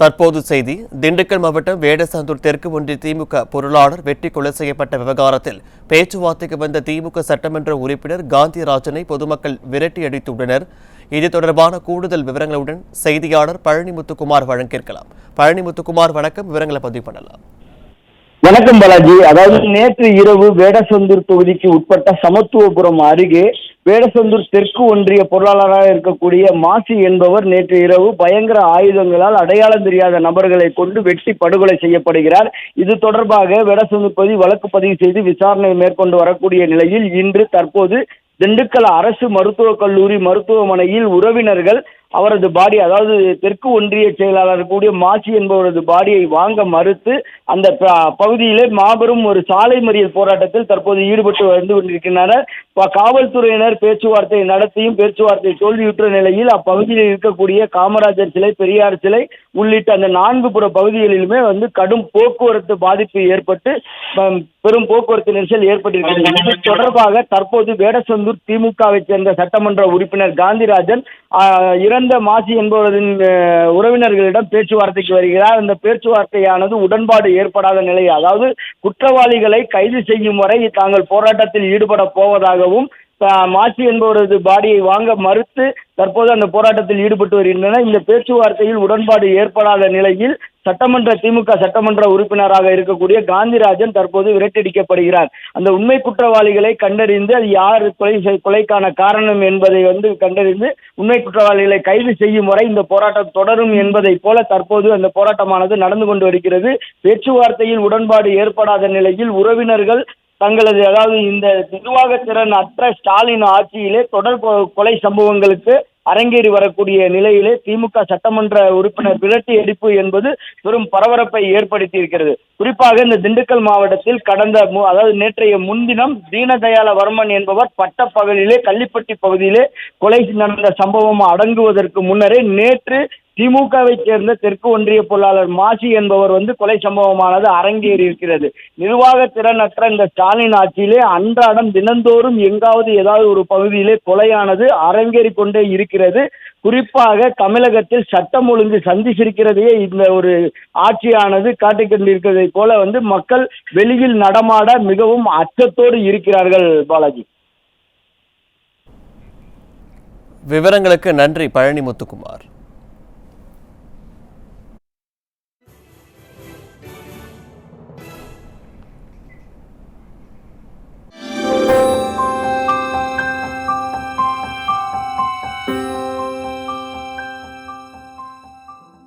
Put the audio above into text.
தற்போது செய்தி. திண்டுக்கல் மாவட்டம் வேடசந்தூர் தெற்கு ஒன்றிய திமுக பொருளாளர் வெட்டி கொலை செய்யப்பட்ட விவகாரத்தில் பேச்சுவார்த்தைக்கு வந்த திமுக சட்டமன்ற உறுப்பினர் காந்திராஜனை பொதுமக்கள் விரட்டி அடித்துள்ளனர். இது தொடர்பான கூடுதல் விவரங்களுடன் செய்தியாளர் பழனிமுத்துக்குமார் வழங்கியிருக்கலாம். பழனிமுத்துக்குமார், வணக்கம். விவரங்களை பதிவு பண்ணலாம். வணக்கம் பாலாஜி. அதாவது நேற்று இரவு வேடசந்தூர் தொகுதிக்கு உட்பட்ட சமத்துவபுரம் அருகே வேடசந்தூர் தெற்கு ஒன்றிய பொருளாளராக இருக்கக்கூடிய மாசி என்பவர் நேற்று இரவு பயங்கர ஆயுதங்களால் அடையாளம் தெரியாத நபர்களை கொண்டு வெட்டி படுகொலை செய்யப்படுகிறார். இது தொடர்பாக வேடசந்தூர் பகுதி வழக்கு பதிவு செய்து விசாரணை மேற்கொண்டு வரக்கூடிய நிலையில் இன்று தற்போது திண்டுக்கல் அரசு மருத்துவக் கல்லூரி மருத்துவமனையில் உறவினர்கள் அவரது பாடி, அதாவது தெற்கு ஒன்றிய செயலாளர் கூடிய மாசி என்பவரது பாடியை வாங்க மறுத்து அந்த பகுதியிலே மாபெரும் ஒரு சாலை மறியல் போராட்டத்தில் தற்போது ஈடுபட்டு வந்து கொண்டிருக்கின்றனர். காவல்துறையினர் பேச்சுவார்த்தை நடத்தியும் பேச்சுவார்த்தை தோல்வியுற்ற நிலையில் அப்பகுதியில் இருக்கக்கூடிய காமராஜர் சிலை, பெரியார் சிலை உள்ளிட்ட அந்த 4 புற பகுதிகளிலுமே வந்து கடும் போக்குவரத்து பாதிப்பு ஏற்பட்டு பெரும் போக்குவரத்து நெரிசல் ஏற்பட்டிருக்கிறது. இது தொடர்பாக தற்போது வேடசந்தூர் திமுகவை சேர்ந்த சட்டமன்ற உறுப்பினர் காந்திராஜன் இறந்த மாசி என்பவரின் உறவினர்களிடம் பேச்சுவார்த்தைக்கு வருகிறார். அந்த பேச்சுவார்த்தையானது உடன்பாடு ஏற்படாத நிலை, அதாவது குற்றவாளிகளை கைது செய்யும் வரை தாங்கள் போராட்டத்தில் ஈடுபட போவதாகவும் மாசி என்பவரது பாடியை வாங்க மறுத்து தற்போது அந்த போராட்டத்தில் ஈடுபட்டு வருகின்றனர். இந்த பேச்சுவார்த்தையில் உடன்பாடு ஏற்படாத நிலையில் திமுக சட்டமன்ற உறுப்பினராக இருக்கக்கூடிய காந்திராஜன் தற்போது விரட்டடிக்கப்படுகிறார். அந்த உண்மை குற்றவாளிகளை கண்டறிந்து அது யார் கொலைக்கான காரணம் என்பதை கண்டறிந்து உண்மை குற்றவாளிகளை கைது செய்யும் வரை இந்த போராட்டம் தொடரும் என்பதை போல தற்போது அந்த போராட்டமானது நடந்து கொண்டு வருகிறது. பேச்சுவார்த்தையில் உடன்பாடு ஏற்படாத நிலையில் உறவினர்கள் தங்களது, அதாவது இந்த நிர்வாக திறன் அற்ற ஸ்டாலின் ஆட்சியிலே தொடர் கொலை சம்பவங்களுக்கு அரங்கேறி வரக்கூடிய நிலையிலே திமுக சட்டமன்ற உறுப்பினர் விரட்டி அடிப்பு என்பது பெரும் பரபரப்பை ஏற்படுத்தி இருக்கிறது. குறிப்பாக இந்த திண்டுக்கல் மாவட்டத்தில் அதாவது நேற்றைய முன்தினம் தீனதயாள வர்மன் என்பவர் பட்டப்பகலிலே கள்ளிப்பட்டி பகுதியிலே கொலை நடந்த சம்பவம் அடங்குவதற்கு முன்னரே நேற்று திமுகவை சேர்ந்த தெற்கு ஒன்றிய பொருளாளர் மாசி என்பவர் கொலை சம்பவமானது அரங்கேறி இருக்கிறது. நிர்வாக திறனற்ற இந்த ஸ்டாலின் ஆட்சியிலே அன்றாடம் தினந்தோறும் எங்காவது ஏதாவது ஒரு பகுதியிலே கொலையானது அரங்கேறி கொண்டே இருக்கிறது. குறிப்பாக தமிழகத்தில் சட்டம் ஒழுங்கு சந்திச்சிருக்கிறதையே இந்த ஒரு ஆட்சியானது காட்டிக் கொண்டிருக்கிறதை போல மக்கள் வெளியில் நடமாட மிகவும் அச்சத்தோடு இருக்கிறார்கள். பாலாஜி, விவரங்களுக்கு நன்றி பழனிமுத்துக்குமார்.